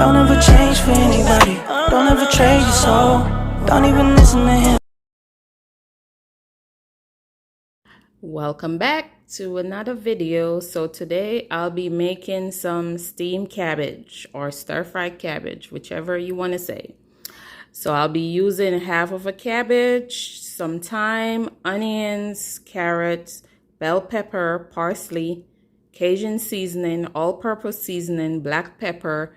Don't ever change for anybody. Don't ever trade your soul. Don't even listen to him. Welcome back to another video. So today I'll be making some steamed cabbage or stir-fried cabbage, whichever you want to say. So I'll be using half of a cabbage, some thyme, onions, carrots, bell pepper, parsley, Cajun seasoning, all-purpose seasoning, black pepper,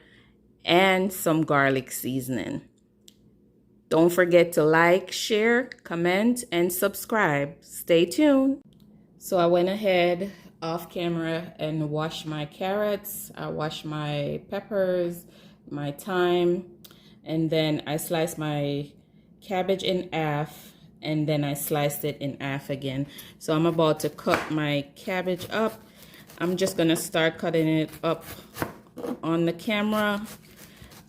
and some garlic seasoning. Don't forget to like, share, comment, and subscribe. Stay tuned. So I went ahead off camera and washed my carrots. I washed my peppers, my thyme, and then I sliced my cabbage in half, and then I sliced it in half again. So I'm about to cut my cabbage up. I'm just gonna start cutting it up on the camera,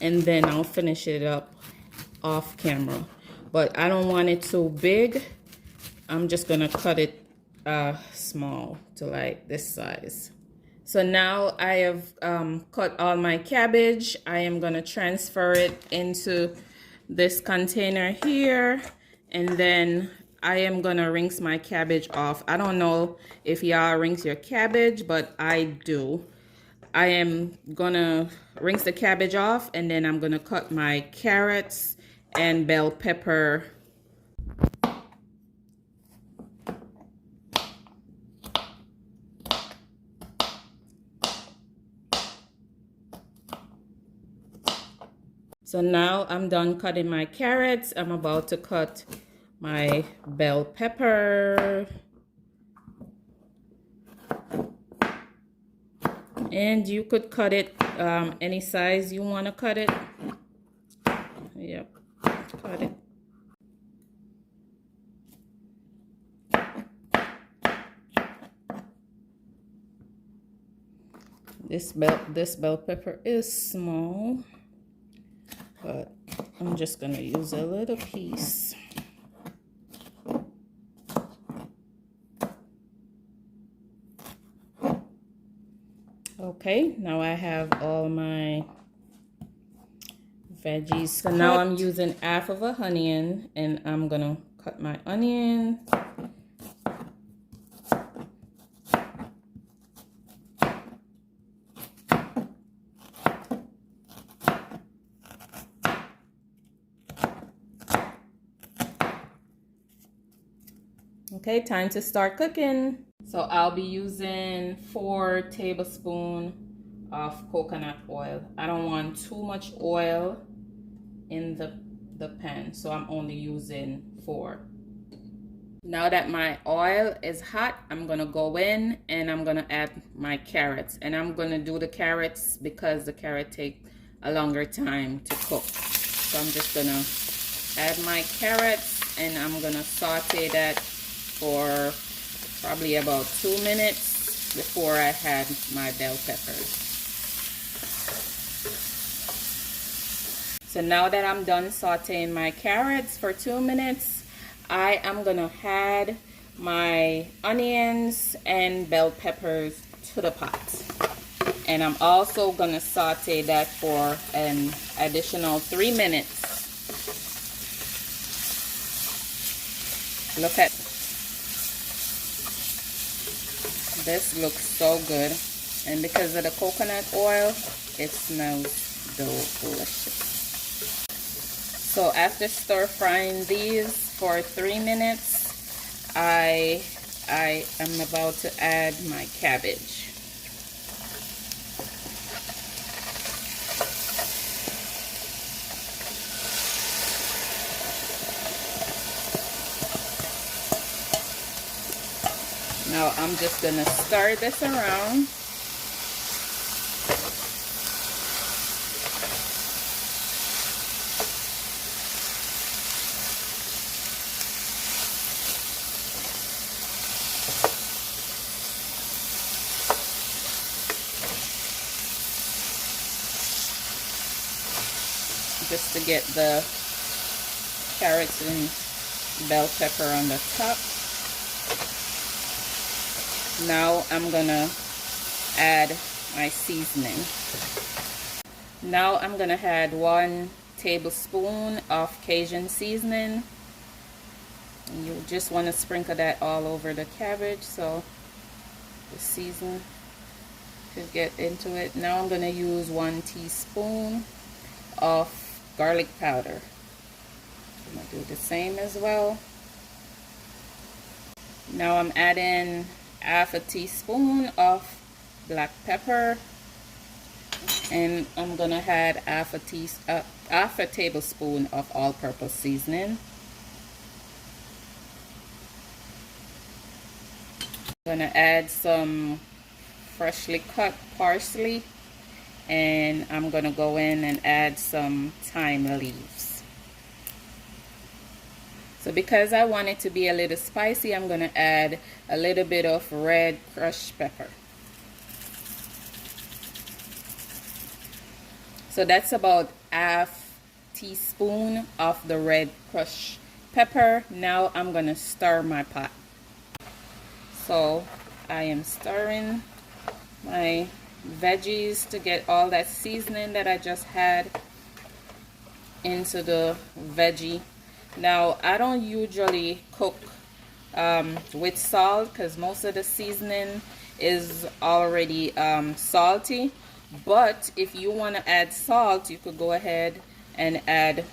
and then I'll finish it up off camera. But I don't want it too big. I'm just gonna cut it small to like this size. So now I have cut all my cabbage. I am gonna transfer it into this container here, and then I am gonna rinse my cabbage off. I don't know if y'all rinse your cabbage, but I do. I am gonna rinse the cabbage off, and then I'm gonna cut my carrots and bell pepper. So now I'm done cutting my carrots. I'm about to cut my bell pepper. And you could cut it any size you want to cut it. Yep, cut it. This bell pepper is small, but I'm just gonna use a little piece. Okay, now I have all my veggies. So now I'm using half of an onion, and I'm gonna cut my onion. Okay, time to start cooking. So I'll be using 4 tablespoons of coconut oil. I don't want too much oil in the pan, so I'm only using 4. Now that my oil is hot, I'm gonna go in and I'm gonna add my carrots. And I'm gonna do the carrots because the carrot take a longer time to cook. So I'm just gonna add my carrots, and I'm gonna saute that for probably about 2 minutes before I add my bell peppers. So now that I'm done sauteing my carrots for 2 minutes, I am gonna add my onions and bell peppers to the pot. And I'm also gonna saute that for an additional 3 minutes. Look at this, looks so good, and because of the coconut oil, it smells delicious. So after stir frying these for 3 minutes, I am about to add my cabbage. Now I'm just gonna stir this around. Just to get the carrots and bell pepper on the top. Now I'm gonna add my seasoning. Now I'm gonna add 1 tablespoon of Cajun seasoning. And you just want to sprinkle that all over the cabbage so the season could get into it. Now I'm gonna use 1 teaspoon of garlic powder. I'm gonna do the same as well. Now I'm adding 1/2 teaspoon of black pepper, and I'm gonna add 1/2 tablespoon of all-purpose seasoning. I'm gonna add some freshly cut parsley, and I'm gonna go in and add some thyme leaves. So because I want it to be a little spicy, I'm gonna add a little bit of red crushed pepper. So that's about 1/2 teaspoon of the red crushed pepper. Now I'm gonna stir my pot. So I am stirring my veggies to get all that seasoning that I just had into the veggie. Now I don't usually cook with salt because most of the seasoning is already salty, but if you want to add salt, you could go ahead and add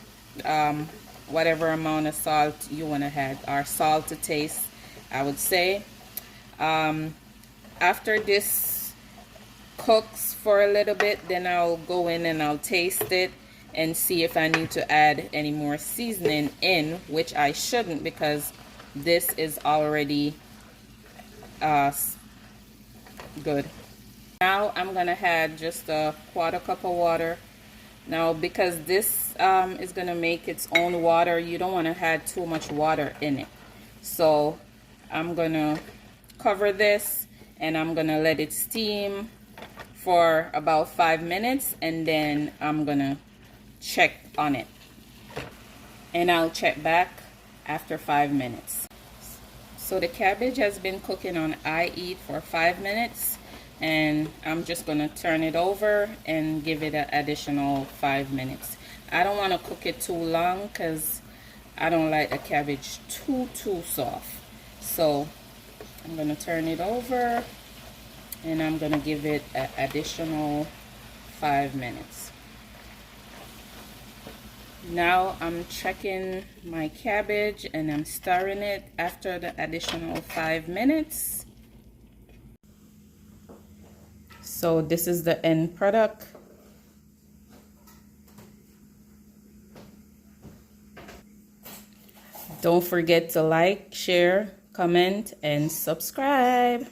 whatever amount of salt you want to add, or salt to taste, I would say. After this cooks for a little bit, then I'll go in and I'll taste it and see if I need to add any more seasoning in, which I shouldn't because this is already good. Now I'm gonna add just a 1/4 cup of water. Now because this is gonna make its own water, you don't want to add too much water in it. So I'm gonna cover this and I'm gonna let it steam for about 5 minutes, and then I'm gonna check on it, and I'll check back after 5 minutes. So the cabbage has been cooking on high heat for 5 minutes, and I'm just gonna turn it over and give it an additional 5 minutes. I don't want to cook it too long because I don't like the cabbage too soft. So I'm gonna turn it over and I'm gonna give it an additional 5 minutes. Now I'm checking my cabbage and I'm stirring it after the additional 5 minutes. So this is the end product. Don't forget to like, share, comment, and subscribe.